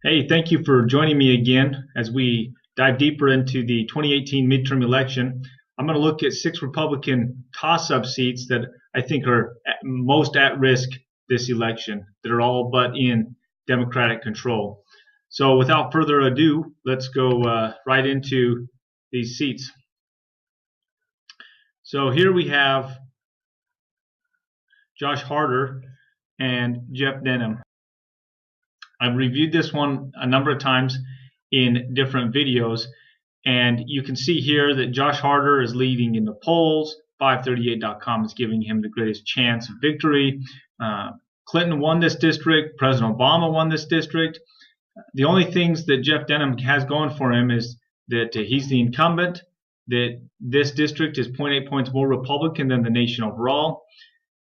Hey, thank you for joining me again as we dive deeper into the 2018 midterm election. I'm going to look at 6 Republican toss-up seats that I think are most at risk this election, that are all but in Democratic control. So without further ado, let's go right into these seats. So here we have Josh Harder and Jeff Denham. I've reviewed this one a number of times in different videos, and you can see here that Josh Harder is leading in the polls. 538.com is giving him the greatest chance of victory. Clinton won this district. President Obama won this district. The only things that Jeff Denham has going for him is that he's the incumbent, that this district is 0.8 points more Republican than the nation overall.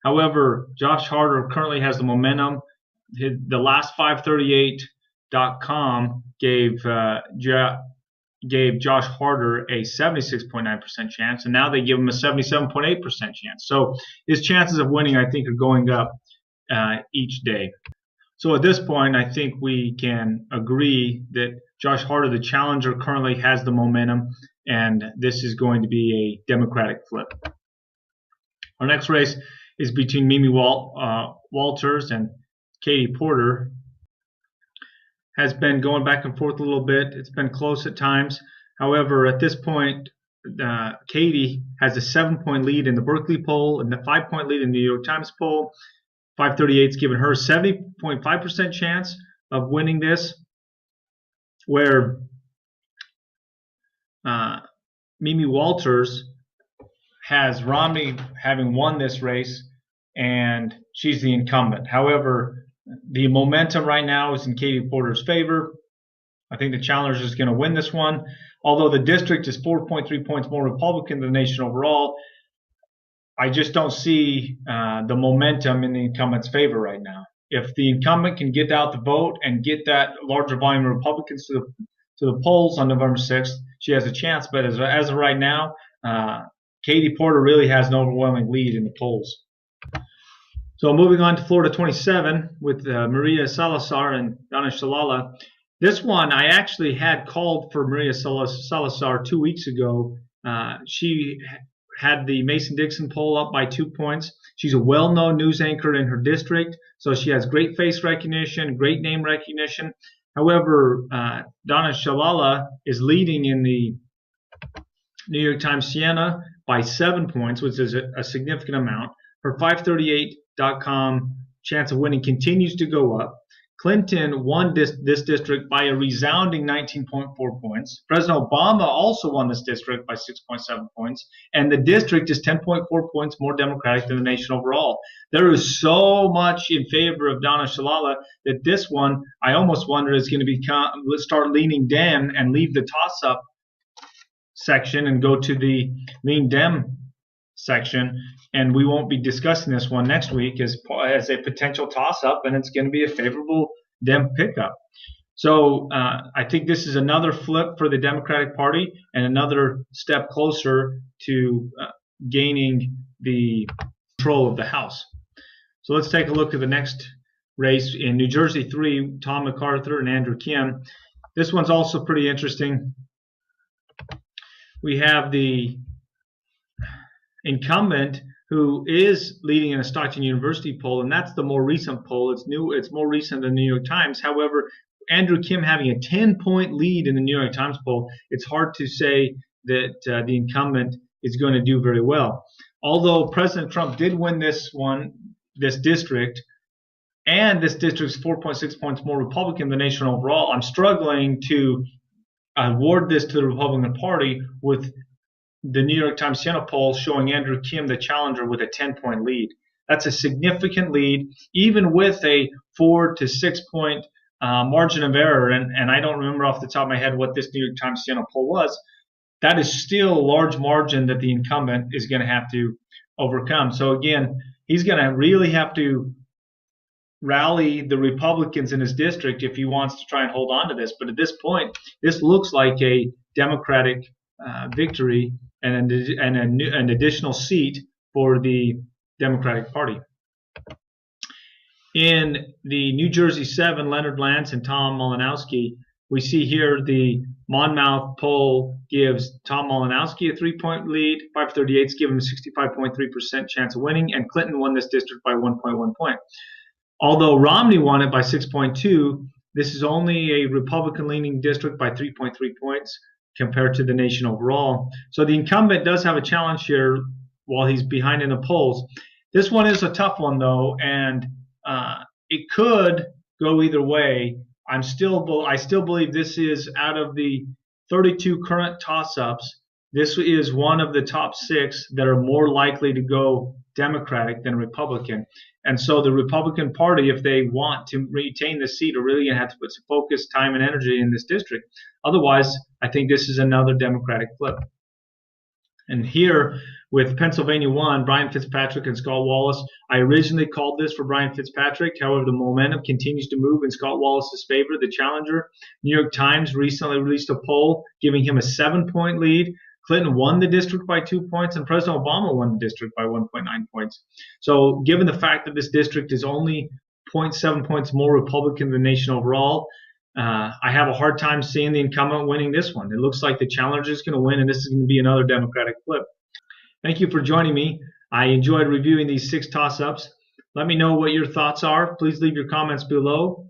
However, Josh Harder currently has the momentum. The last 538.com gave Josh Harder a 76.9% chance, and now they give him a 77.8% chance. So his chances of winning, I think, are going up each day. So at this point, I think we can agree that Josh Harder, the challenger, currently has the momentum, and this is going to be a Democratic flip. Our next race is between Mimi Walters and Katie Porter. Has been going back and forth a little bit. It's been close at times. However, at this point, Katie has a 7-point lead in the Berkeley poll and a 5-point lead in the New York Times poll. 538's given her a 70.5% chance of winning this, where Mimi Walters has Romney having won this race, and she's the incumbent. However, the momentum right now is in Katie Porter's favor. I think the challenger is going to win this one. Although the district is 4.3 points more Republican than the nation overall, I just don't see the momentum in the incumbent's favor right now. If the incumbent can get out the vote and get that larger volume of Republicans to the polls on November 6th, she has a chance. But as of right now, Katie Porter really has an overwhelming lead in the polls. So moving on to Florida 27 with Maria Salazar and Donna Shalala. This one I actually had called for Maria Salazar 2 weeks ago. She had the Mason-Dixon poll up by 2 points. She's a well-known news anchor in her district, so she has great face recognition, great name recognition. However, Donna Shalala is leading in the New York Times Siena by 7 points, which is a significant amount. Her 538.com chance of winning continues to go up. Clinton won this district by a resounding 19.4 points. President Obama also won this district by 6.7 points. And the district is 10.4 points more Democratic than the nation overall. There is so much in favor of Donna Shalala that this one, I almost wonder, is going to start leaning Dem and leave the toss-up section and go to the lean Dem section, and we won't be discussing this one next week as a potential toss-up, and it's going to be a favorable Dem pickup. So I think this is another flip for the Democratic Party and another step closer to gaining the control of the House. So let's take a look at the next race in New Jersey 3, Tom MacArthur and Andrew Kim. This one's also pretty interesting. We have the incumbent who is leading in a Stockton University poll, and that's the more recent poll. It's more recent than the New York Times. However, Andrew Kim having a 10-point lead in the New York Times poll, it's hard to say that the incumbent is going to do very well. Although President Trump did win this district, and this district is 4.6 points more Republican than the nation overall, I'm struggling to award this to the Republican Party with the New York Times Siena poll showing Andrew Kim the challenger with a 10-point lead. That's a significant lead, even with a 4 to 6 point margin of error. And I don't remember off the top of my head what this New York Times Siena poll was. That is still a large margin that the incumbent is going to have to overcome. So again, he's going to really have to rally the Republicans in his district if he wants to try and hold on to this. But at this point, this looks like a Democratic victory and an additional seat for the Democratic Party. In the New Jersey 7, Leonard Lance and Tom Malinowski, we see here the Monmouth poll gives Tom Malinowski a 3-point lead. 538's give him a 65.3% chance of winning, and Clinton won this district by 1.1 point. Although Romney won it by 6.2, this is only a Republican-leaning district by 3.3 points compared to the nation overall. So the incumbent does have a challenge here while he's behind in the polls. This one is a tough one, though, and it could go either way. I still believe this is, out of the 32 current toss-ups, this is one of the top 6 that are more likely to go Democratic than Republican. And so the Republican Party, if they want to retain the seat, are really going to have to put some focus, time, and energy in this district. Otherwise, I think this is another Democratic flip. And here, with Pennsylvania 1, Brian Fitzpatrick and Scott Wallace, I originally called this for Brian Fitzpatrick. However, the momentum continues to move in Scott Wallace's favor. The challenger, New York Times, recently released a poll giving him a 7-point lead. Clinton won the district by 2 points, and President Obama won the district by 1.9 points. So given the fact that this district is only 0.7 points more Republican than the nation overall, I have a hard time seeing the incumbent winning this one. It looks like the challenger is going to win, and this is going to be another Democratic flip. Thank you for joining me. I enjoyed reviewing these 6 toss-ups. Let me know what your thoughts are. Please leave your comments below.